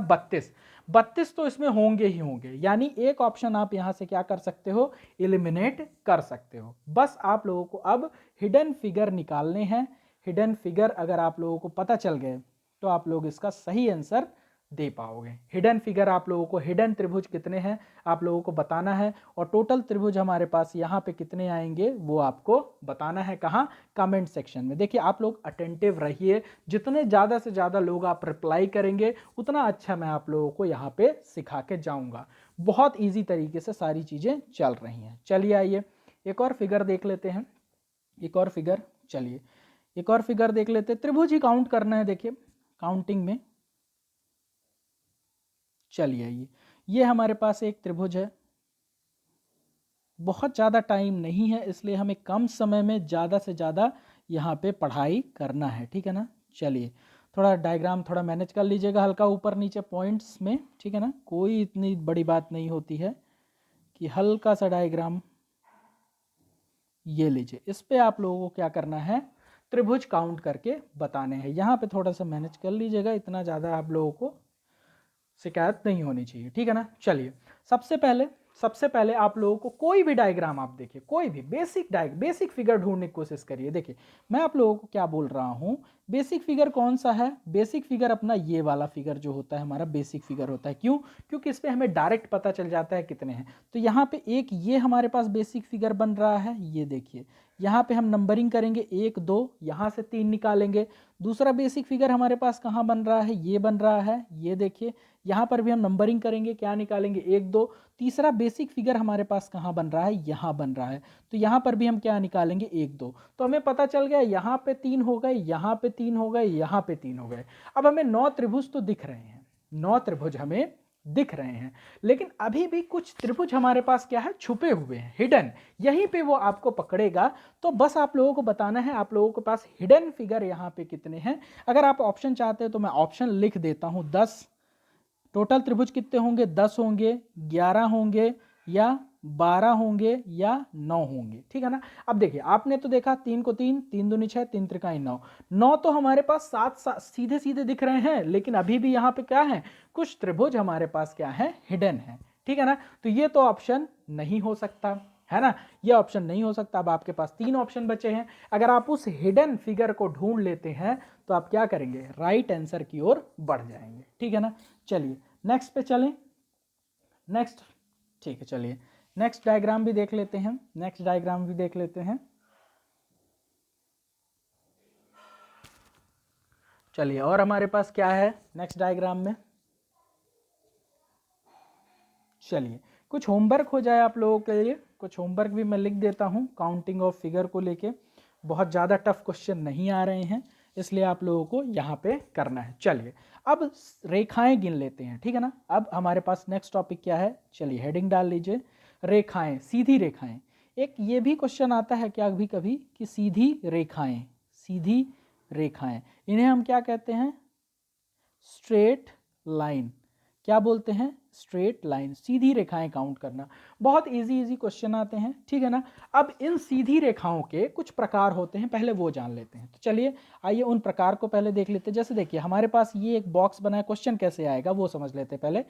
32 तो इसमें होंगे ही होंगे, यानी एक ऑप्शन आप यहां से क्या कर सकते हो, एलिमिनेट कर सकते हो। बस आप लोगों को अब हिडन फिगर निकालने हैं। हिडन फिगर अगर आप लोगों को पता चल गए तो आप लोग इसका सही आंसर दे पाओगे। हिडन फिगर आप लोगों को, हिडन त्रिभुज कितने हैं आप लोगों को बताना है, और टोटल त्रिभुज हमारे पास यहाँ पे कितने आएंगे वो आपको बताना है। कहाँ, कमेंट सेक्शन में। देखिए आप लोग अटेंटिव रहिए, जितने ज़्यादा से ज़्यादा लोग आप रिप्लाई करेंगे उतना अच्छा मैं आप लोगों को यहाँ पे सिखा के जाऊँगा। बहुत ईजी तरीके से सारी चीज़ें चल रही हैं। चलिए आइए एक और फिगर देख लेते हैं, एक और फिगर, चलिए एक और फिगर देख लेते हैं। त्रिभुज ही काउंट करना है, देखिए काउंटिंग में। चलिए आइए, ये हमारे पास एक त्रिभुज है, बहुत ज़्यादा टाइम नहीं है इसलिए हमें कम समय में ज़्यादा से ज़्यादा यहाँ पे पढ़ाई करना है, ठीक है ना। चलिए थोड़ा डायग्राम थोड़ा मैनेज कर लीजिएगा, हल्का ऊपर नीचे पॉइंट्स में, ठीक है ना, कोई इतनी बड़ी बात नहीं होती है कि हल्का सा डायग्राम ये लीजिए। इस पे आप लोगों को क्या करना है, त्रिभुज काउंट करके बताने हैं। यहाँ पे थोड़ा सा मैनेज कर लीजिएगा, इतना ज़्यादा आप लोगों को शिकायत नहीं होनी चाहिए, ठीक है ना। चलिए सबसे पहले आप लोगों को कोई भी डायग्राम आप देखिए, कोई भी बेसिक फिगर ढूंढने की कोशिश करिए। देखिए मैं आप लोगों को क्या बोल रहा हूँ, बेसिक फिगर कौन सा है, बेसिक फिगर अपना ये वाला फिगर जो होता है हमारा बेसिक फिगर होता है। क्यों, क्योंकि इस पर हमें डायरेक्ट पता चल जाता है कितने हैं। तो यहाँ पे एक ये हमारे पास बेसिक फिगर बन रहा है, ये देखिए यहाँ पे हम नंबरिंग करेंगे 1 2, यहाँ से 3 निकालेंगे। दूसरा बेसिक फिगर हमारे पास कहाँ बन रहा है, ये बन रहा है, ये देखिए यहाँ पर भी हम नंबरिंग करेंगे, क्या निकालेंगे 1 2। तीसरा बेसिक फिगर हमारे पास कहाँ बन रहा है, यहाँ बन रहा है, तो यहाँ पर भी हम क्या निकालेंगे 1 2। तो हमें पता चल गया यहाँ पे 3 हो गए, यहाँ पे 3 हो गए, यहाँ पे 3 हो गए। अब हमें 9 त्रिभुज तो दिख रहे हैं, 9 त्रिभुज हमें दिख रहे हैं, लेकिन अभी भी कुछ त्रिभुज हमारे पास क्या है, छुपे हुए हैं, हिडन, यहीं पे वो आपको पकड़ेगा। तो बस आप लोगों को बताना है आप लोगों के पास हिडन फिगर यहाँ पे कितने हैं। अगर आप ऑप्शन चाहते हैं तो मैं ऑप्शन लिख देता हूँ 10। टोटल त्रिभुज कितने होंगे, 10 होंगे, 11 होंगे, या 12 होंगे, या 9 होंगे, ठीक है ना। अब देखिए आपने तो देखा 3 को 3, 3 दूनी 6, 3 त्रिकाई 9, 9 तो हमारे पास 7 सीधे सीधे दिख रहे हैं, लेकिन अभी भी यहाँ पे क्या है, कुछ त्रिभुज हमारे पास क्या है, हिडन है, ठीक है ना। तो ये तो ऑप्शन नहीं हो सकता है ना, ये ऑप्शन नहीं हो सकता। अब आपके पास 3 ऑप्शन बचे हैं। अगर आप उस हिडन फिगर को ढूंढ लेते हैं तो आप क्या करेंगे, राइट आंसर की ओर बढ़ जाएंगे, ठीक है ना। चलिए नेक्स्ट पे चलें, नेक्स्ट, ठीक है चलिए नेक्स्ट डायग्राम भी देख लेते हैं, नेक्स्ट डायग्राम भी देख लेते हैं। चलिए और हमारे पास क्या है नेक्स्ट डायग्राम में, चलिए कुछ होमवर्क हो जाए आप लोगों के लिए, कुछ होमवर्क भी मैं लिख देता हूं काउंटिंग ऑफ फिगर को लेके। बहुत ज़्यादा टफ क्वेश्चन नहीं आ रहे हैं, इसलिए आप लोगों को यहाँ पे करना है। चलिए अब रेखाएं गिन लेते हैं, ठीक है ना। अब हमारे पास नेक्स्ट टॉपिक क्या है, चलिए हेडिंग डाल लीजिए, रेखाएं, सीधी रेखाएं। एक ये भी क्वेश्चन आता है क्या कभी कभी कि सीधी रेखाएं, सीधी रेखाएं, इन्हें हम क्या कहते हैं, स्ट्रेट लाइन। क्या बोलते हैं, स्ट्रेट लाइन, सीधी रेखाएं काउंट करना। बहुत इजी इजी क्वेश्चन आते हैं, ठीक है ना। अब इन सीधी रेखाओं के कुछ प्रकार होते हैं, पहले वो जान लेते हैं। तो चलिए आइए उन प्रकार को पहले देख लेते हैं। जैसे देखिए हमारे पास ये एक बॉक्स बना है, क्वेश्चन कैसे आएगा वो समझ लेते हैं पहले।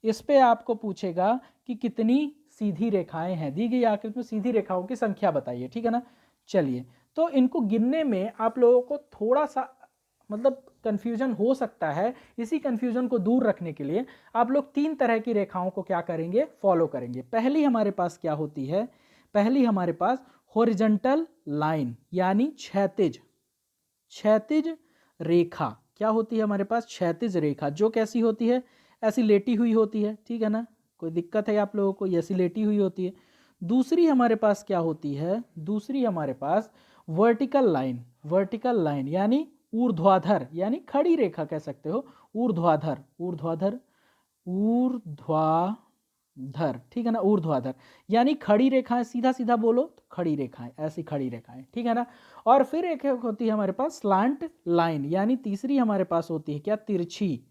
इस पे आपको पूछेगा कि कितनी सीधी रेखाएं हैं, दी गई आकृति में सीधी रेखाओं की संख्या बताइए, ठीक है ना। चलिए तो इनको गिनने में आप लोगों को थोड़ा सा मतलब कंफ्यूजन हो सकता है। इसी कंफ्यूजन को दूर रखने के लिए आप लोग 3 तरह की रेखाओं को क्या करेंगे, फॉलो करेंगे। पहली हमारे पास क्या होती है, पहली हमारे पास हॉरिजॉन्टल लाइन, यानी क्षैतिज, क्षैतिज रेखा। क्या होती है हमारे पास, क्षैतिज रेखा, जो कैसी होती है, ऐसी लेटी हुई होती है, ठीक है ना। कोई दिक्कत है आप लोगों को, ऐसी लेटी हुई होती है। दूसरी हमारे पास क्या होती है, दूसरी हमारे पास वर्टिकल लाइन, वर्टिकल लाइन यानी ऊर्ध्वाधर, यानी खड़ी रेखा कह सकते हो, ऊर्ध्वाधर, ऊर्ध्वाधर, ऊर्ध्वाधर, ठीक है ना, ऊर्ध्वाधर यानी खड़ी रेखाएं, सीधा सीधा बोलो तो खड़ी रेखाएं, ऐसी खड़ी रेखाएं, ठीक है ना। और फिर एक होती है हमारे पास स्लांट लाइन, यानी तीसरी हमारे पास होती है क्या, तिरछी,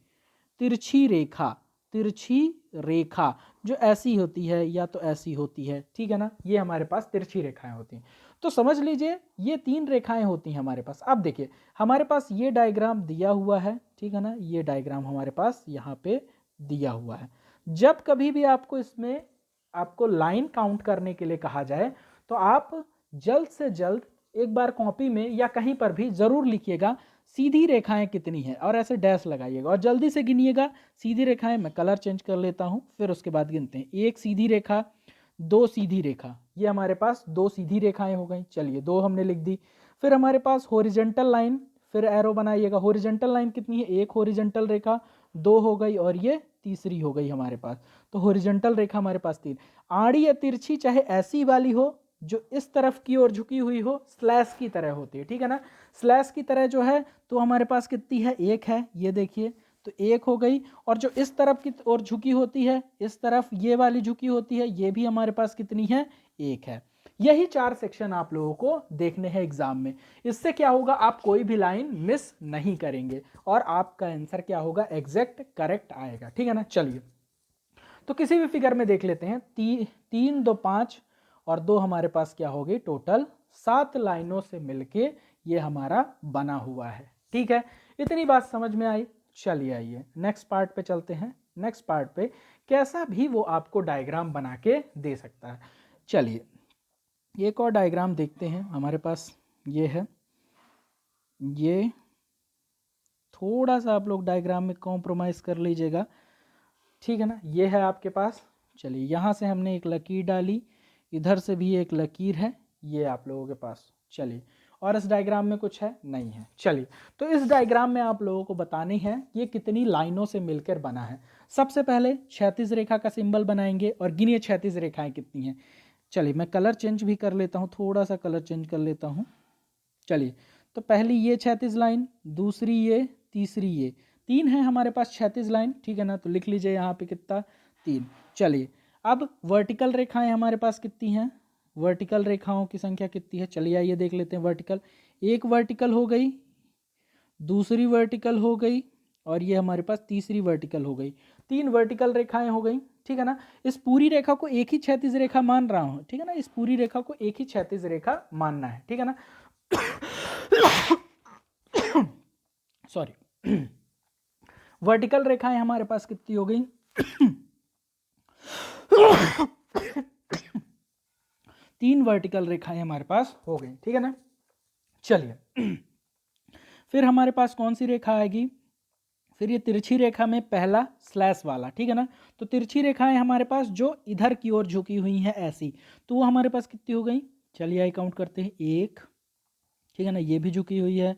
तिरछी रेखा, तिरछी रेखा जो ऐसी होती है या तो ऐसी होती है, ठीक है ना। ये हमारे पास तिरछी रेखाएं होती हैं। तो समझ लीजिए ये 3 रेखाएं होती हैं हमारे पास। अब देखिए हमारे पास ये डायग्राम दिया हुआ है, ठीक है ना, ये डायग्राम हमारे पास यहाँ पे दिया हुआ है। जब कभी भी आपको इसमें आपको लाइन काउंट करने के लिए कहा जाए तो आप जल्द से जल्द एक बार कॉपी में या कहीं पर भी जरूर लिखिएगा सीधी रेखाएं कितनी है, और ऐसे डैश लगाइएगा और जल्दी से गिनिएगा सीधी रेखाएं। मैं कलर चेंज कर लेता हूं, फिर उसके बाद गिनते हैं। एक सीधी रेखा, 2 सीधी रेखा, ये हमारे पास 2 सीधी रेखाएं हो गई, चलिए 2 हमने लिख दी। फिर हमारे पास हॉरिजॉन्टल लाइन, फिर एरो बनाइएगा। हॉरिजॉन्टल लाइन कितनी है, एक हॉरिजॉन्टल रेखा, 2 हो गई, और ये तीसरी हो गई हमारे पास। तो हॉरिजॉन्टल रेखा हमारे पास 3। आड़ी या तिरछी चाहे ऐसी वाली हो जो इस तरफ की ओर झुकी हुई हो, स्लैश की तरह होती है, ठीक है ना। स्लैश की तरह जो है तो हमारे पास कितनी है, एक है, ये देखिए तो एक हो गई। और जो इस तरफ की ओर झुकी होती है, इस तरफ ये वाली झुकी होती है, ये भी हमारे पास कितनी है, एक है। यही 4 सेक्शन आप लोगों को देखने हैं एग्जाम में। इससे क्या होगा, आप कोई भी लाइन मिस नहीं करेंगे और आपका आंसर क्या होगा, एग्जैक्ट करेक्ट आएगा, ठीक है ना। चलिए तो किसी भी फिगर में देख लेते हैं, 3 2 5 और 2 हमारे पास क्या हो गई, टोटल 7 लाइनों से मिलके ये हमारा बना हुआ है, ठीक है। इतनी बात समझ में आई। चलिए आइए नेक्स्ट पार्ट पे चलते हैं। नेक्स्ट पार्ट पे कैसा भी वो आपको डायग्राम बना के दे सकता है। चलिए एक और डायग्राम देखते हैं हमारे पास, ये है, ये थोड़ा सा आप लोग डायग्राम में कॉम्प्रोमाइज कर लीजिएगा, ठीक है ना। ये है आपके पास, चलिए यहाँ से हमने एक लकीर डाली, इधर से भी एक लकीर है, ये आप लोगों के पास। चलिए और इस डायग्राम में कुछ है, नहीं है। चलिए तो इस डायग्राम में आप लोगों को बतानी है ये कितनी लाइनों से मिलकर बना है। सबसे पहले क्षैतिज रेखा का सिंबल बनाएंगे और गिनिए क्षैतिज रेखाएं कितनी हैं। चलिए मैं कलर चेंज भी कर लेता हूँ, थोड़ा सा कलर चेंज कर लेता हूँ। चलिए तो पहली ये क्षैतिज लाइन, दूसरी ये, तीसरी ये, 3 है हमारे पास क्षैतिज लाइन, ठीक है ना, तो लिख लीजिए यहाँ पे कितना 3। चलिए अब वर्टिकल रेखाएं हमारे पास कितनी हैं, वर्टिकल रेखाओं की संख्या कितनी है, चलिए आइए देख लेते हैं। वर्टिकल, एक वर्टिकल हो गई, दूसरी वर्टिकल हो गई, और ये हमारे पास तीसरी वर्टिकल हो गई। 3 वर्टिकल रेखाएं हो गई, ठीक है ना। इस पूरी रेखा को एक ही क्षैतिज रेखा मान रहा हूं, ठीक है ना, इस पूरी रेखा को एक ही क्षैतिज रेखा मानना है, ठीक है ना। सॉरी। वर्टिकल रेखाएं हमारे पास कितनी हो गई, 3 वर्टिकल रेखाएं हमारे पास हो गई, ठीक है ना। चलिए फिर हमारे पास कौन सी रेखा आएगी, फिर ये तिरछी रेखा में पहला स्लैश वाला, ठीक है ना। तो तिरछी रेखाएं हमारे पास जो इधर की ओर झुकी हुई हैं ऐसी, तो वो हमारे पास कितनी हो गई, चलिए आइए काउंट करते हैं। 1, ठीक है ना, ये भी झुकी हुई है,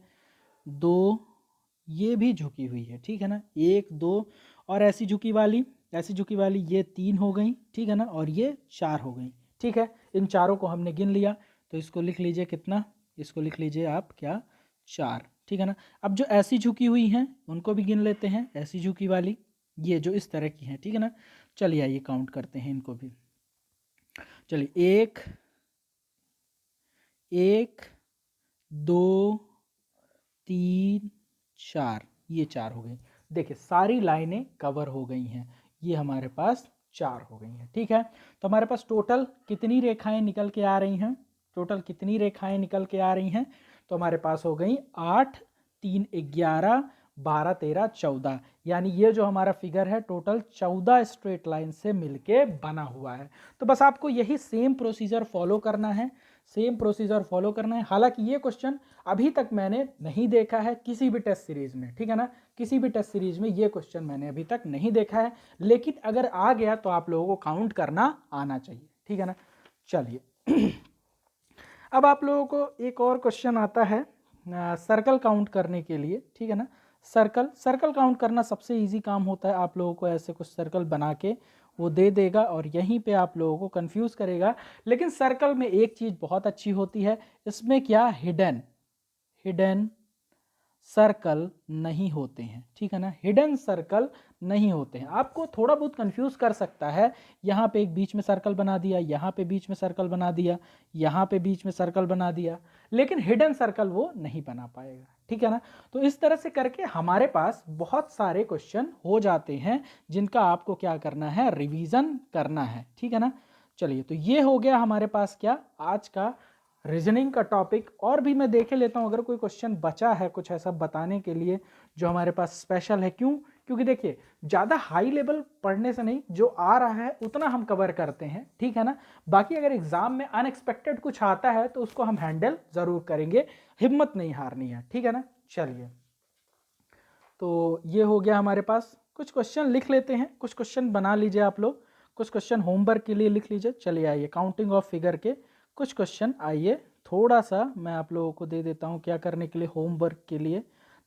2, ये भी झुकी हुई है, ठीक है ना, 1 2, और ऐसी झुकी वाली, ऐसी झुकी वाली ये 3 हो गई, ठीक है ना, और ये 4 हो गई, ठीक है। इन चारों को हमने गिन लिया, तो इसको लिख लीजिए कितना, इसको लिख लीजिए आप क्या 4, ठीक है ना। अब जो ऐसी झुकी हुई हैं उनको भी गिन लेते हैं, ऐसी झुकी वाली ये जो इस तरह की हैं, ठीक है ना। चलिए आइए काउंट करते हैं इनको भी। चलिए 1 1 2 3 4, ये 4 हो गई। देखिए सारी लाइनें कवर हो गई हैं, ये हमारे पास 4 हो गई हैं, ठीक है। तो हमारे पास टोटल कितनी रेखाएं निकल के आ रही हैं, टोटल कितनी रेखाएं निकल के आ रही हैं, तो हमारे पास हो गई 8 3 11 12 13 14, यानी ये जो हमारा फिगर है टोटल 14 स्ट्रेट लाइन से मिलके बना हुआ है। तो बस आपको यही सेम प्रोसीजर फॉलो करना है, सेम प्रोसीजर फॉलो करना है। हालांकि ये क्वेश्चन अभी तक मैंने नहीं देखा है किसी भी टेस्ट सीरीज में, ठीक है ना, किसी भी टेस्ट सीरीज में ये क्वेश्चन मैंने अभी तक नहीं देखा है, लेकिन अगर आ गया तो आप लोगों को काउंट करना आना चाहिए, ठीक है ना। चलिए अब आप लोगों को एक और क्वेश्चन आता है सर्कल काउंट करने के लिए, ठीक है ना। सर्कल काउंट करना सबसे इजी काम होता है, आप लोगों को ऐसे कुछ सर्कल बना के वो दे देगा और यहीं पे आप लोगों को कंफ्यूज करेगा। लेकिन सर्कल में एक चीज़ बहुत अच्छी होती है, इसमें क्या हिडन हिडन सर्कल नहीं होते हैं, ठीक है ना, हिडन सर्कल नहीं होते हैं। आपको थोड़ा बहुत कंफ्यूज कर सकता है, यहाँ पे एक बीच में सर्कल बना दिया, यहाँ पे बीच में सर्कल बना दिया, यहाँ पे बीच में सर्कल बना दिया, लेकिन हिडन सर्कल वो नहीं बना पाएगा, ठीक है ना। तो इस तरह से करके हमारे पास बहुत सारे क्वेश्चन हो जाते हैं जिनका आपको क्या करना है, रिवीजन करना है, ठीक है ना। चलिए तो ये हो गया हमारे पास क्या आज का रीजनिंग का टॉपिक। और भी मैं देख लेता हूँ अगर कोई क्वेश्चन बचा है कुछ ऐसा बताने के लिए जो हमारे पास स्पेशल है। क्यों? क्योंकि देखिए ज़्यादा हाई लेवल पढ़ने से नहीं, जो आ रहा है उतना हम कवर करते हैं, ठीक है ना। बाकी अगर एग्जाम में अनएक्सपेक्टेड कुछ आता है तो उसको हम हैंडल ज़रूर करेंगे, हिम्मत नहीं हारनी है, ठीक है ना। चलिए तो ये हो गया हमारे पास, कुछ क्वेश्चन लिख लेते हैं, कुछ क्वेश्चन बना लीजिए आप लोग, कुछ क्वेश्चन होमवर्क के लिए लिख लीजिए। चलिए आइए काउंटिंग ऑफ फिगर के कुछ क्वेश्चन आइए थोड़ा सा मैं आप लोगों को दे देता हूँ क्या करने के लिए, होमवर्क के लिए,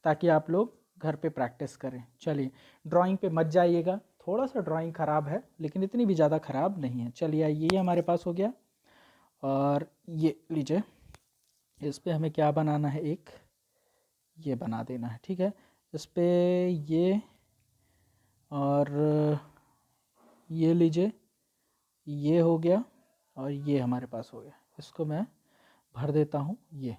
ताकि आप लोग घर पे प्रैक्टिस करें। चलिए ड्राइंग पे मत जाइएगा, थोड़ा सा ड्राइंग ख़राब है लेकिन इतनी भी ज़्यादा ख़राब नहीं है। चलिए आइए ये हमारे पास हो गया, और ये लीजिए इस पर हमें क्या बनाना है, एक ये बना देना है, ठीक है। इस पर ये, और ये लीजिए, ये हो गया, और ये हमारे पास हो गया। इसको मैं भर देता हूँ। ये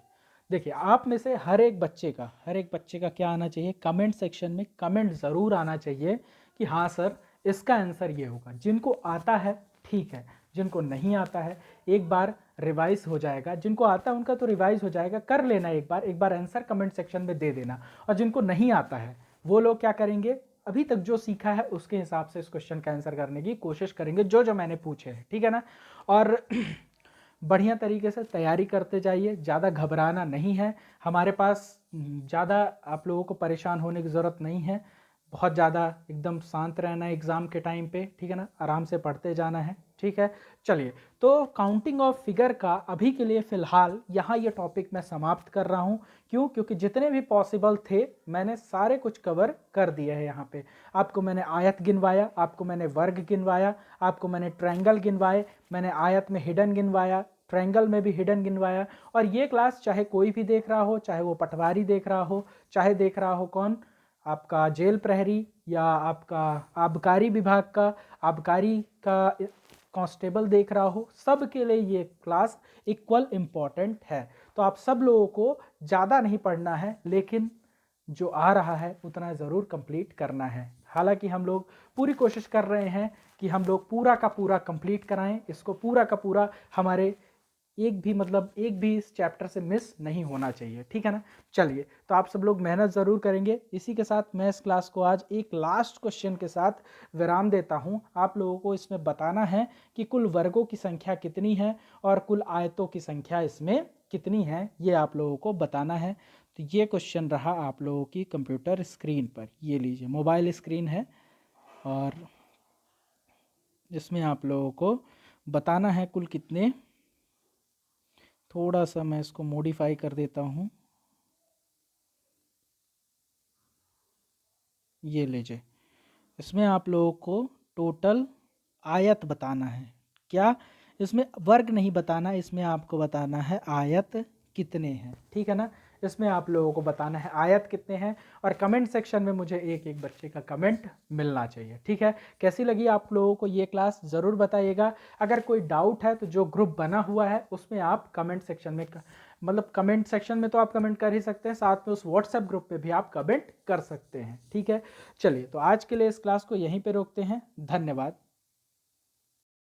देखिए आप में से हर एक बच्चे का क्या आना चाहिए, कमेंट सेक्शन में कमेंट ज़रूर आना चाहिए कि हाँ सर इसका आंसर ये होगा। जिनको आता है ठीक है, जिनको नहीं आता है एक बार रिवाइज हो जाएगा, जिनको आता है उनका तो रिवाइज हो जाएगा, कर लेना एक बार आंसर कमेंट सेक्शन में दे देना। और जिनको नहीं आता है वो लोग क्या करेंगे, अभी तक जो सीखा है उसके हिसाब से इस क्वेश्चन का आंसर करने की कोशिश करेंगे, जो जो मैंने पूछे हैं, ठीक है ना। और बढ़िया तरीके से तैयारी करते जाइए, ज़्यादा घबराना नहीं है, हमारे पास ज़्यादा आप लोगों को परेशान होने की ज़रूरत नहीं है, बहुत ज़्यादा एकदम शांत रहना है एग्ज़ाम के टाइम पे, ठीक है ना, आराम से पढ़ते जाना है, ठीक है। चलिए तो काउंटिंग ऑफ फिगर का अभी के लिए फ़िलहाल यहाँ ये टॉपिक मैं समाप्त कर रहा हूँ। क्यों? क्योंकि जितने भी पॉसिबल थे मैंने सारे कुछ कवर कर दिए हैं। यहाँ पे आपको मैंने आयत गिनवाया, आपको मैंने वर्ग गिनवाया, आपको मैंने ट्रायंगल गिनवाए, मैंने आयत में हिडन गिनवाया, ट्रायंगल में भी हिडन गिनवाया। और ये क्लास चाहे कोई भी देख रहा हो, चाहे वो पटवारी देख रहा हो, चाहे देख रहा हो कौन, आपका जेल प्रहरी या आपका आबकारी विभाग का आबकारी का कांस्टेबल देख रहा हो, सब के लिए ये क्लास इक्वल इम्पॉर्टेंट है। तो आप सब लोगों को ज़्यादा नहीं पढ़ना है, लेकिन जो आ रहा है उतना ज़रूर कंप्लीट करना है। हालांकि हम लोग पूरी कोशिश कर रहे हैं कि हम लोग पूरा का पूरा कंप्लीट कराएं, इसको पूरा का पूरा हमारे एक भी इस चैप्टर से मिस नहीं होना चाहिए, ठीक है ना। चलिए, तो आप सब लोग मेहनत ज़रूर करेंगे। इसी के साथ मैं इस क्लास को आज एक लास्ट क्वेश्चन के साथ विराम देता हूं। आप लोगों को इसमें बताना है कि कुल वर्गों की संख्या कितनी है और कुल आयतों की संख्या इसमें कितनी है, ये आप लोगों को बताना है। तो ये क्वेश्चन रहा आप लोगों की कंप्यूटर स्क्रीन पर, ये लीजिए मोबाइल स्क्रीन है और इसमें आप लोगों को बताना है कुल कितने, थोड़ा सा मैं इसको मॉडिफाई कर देता हूँ, ये लीजिए। इसमें आप लोगों को टोटल आयत बताना है, क्या इसमें वर्ग नहीं बताना, इसमें आपको बताना है आयत कितने हैं, ठीक है ना। इसमें आप लोगों को बताना है आयत कितने हैं और कमेंट सेक्शन में मुझे एक एक बच्चे का कमेंट मिलना चाहिए, ठीक है। कैसी लगी आप लोगों को ये क्लास ज़रूर बताइएगा। अगर कोई डाउट है तो जो ग्रुप बना हुआ है उसमें आप कमेंट सेक्शन में कमेंट सेक्शन में तो आप कमेंट कर ही सकते हैं, साथ में उस व्हाट्सएप ग्रुप पे भी आप कमेंट कर सकते हैं, ठीक है। चलिए, तो आज के लिए इस क्लास को यहीं पे रोकते हैं। धन्यवाद।